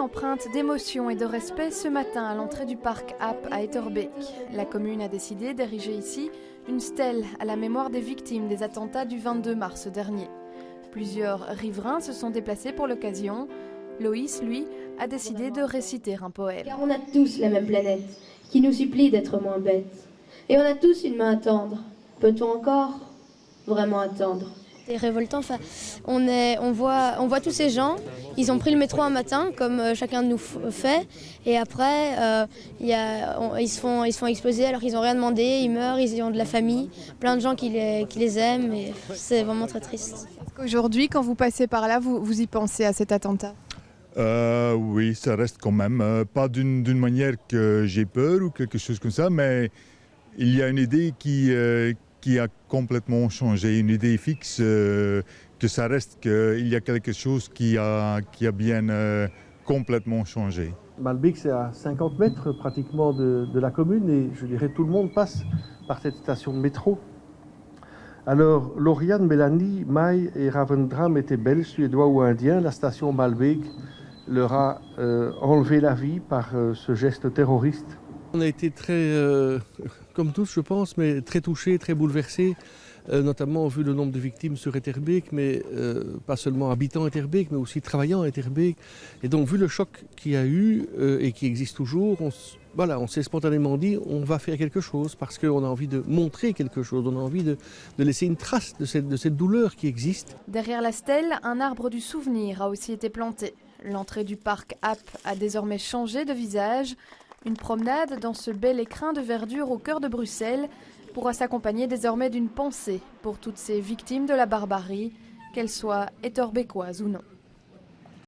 empreinte d'émotion et de respect ce matin à l'entrée du parc App à Etterbeek. La commune a décidé d'ériger ici une stèle à la mémoire des victimes des attentats du 22 mars dernier. Plusieurs riverains se sont déplacés pour l'occasion. Loïs, lui, a décidé de réciter un poème. Car on a tous la même planète, qui nous supplie d'être moins bêtes. Et on a tous une main à tendre. Peut-on encore vraiment attendre ? C'est révoltant. Enfin, on voit tous ces gens. Ils ont pris le métro un matin, comme chacun de nous fait, et après, ils se font exploser alors qu'ils n'ont rien demandé. Ils meurent, ils ont de la famille, plein de gens qui les aiment, et c'est vraiment très triste. Aujourd'hui, quand vous passez par là, vous y pensez à cet attentat ? Oui, ça reste quand même pas d'une manière que j'ai peur ou quelque chose comme ça, mais il y a une idée qui a complètement changé, une idée fixe, que ça reste qu'il y a quelque chose qui a bien complètement changé. Malbeek, c'est à 50 mètres pratiquement de la commune et je dirais tout le monde passe par cette station de métro. Alors, Lauriane, Mélanie, Mai et Ravendram étaient belges, suédois ou indiens. La station Malbeek leur a enlevé la vie par ce geste terroriste. On a été très, comme tous je pense, mais très touchés, très bouleversés, notamment vu le nombre de victimes sur Etterbeek, mais pas seulement habitants Etterbeek, mais aussi travaillant à Etterbeek. Et donc vu le choc qu'il y a eu et qui existe toujours, on s'est spontanément dit on va faire quelque chose parce qu'on a envie de montrer quelque chose, on a envie de laisser une trace de cette douleur qui existe. Derrière la stèle, un arbre du souvenir a aussi été planté. L'entrée du parc App a désormais changé de visage. Une promenade dans ce bel écrin de verdure au cœur de Bruxelles pourra s'accompagner désormais d'une pensée pour toutes ces victimes de la barbarie, qu'elles soient etterbeekoises ou non.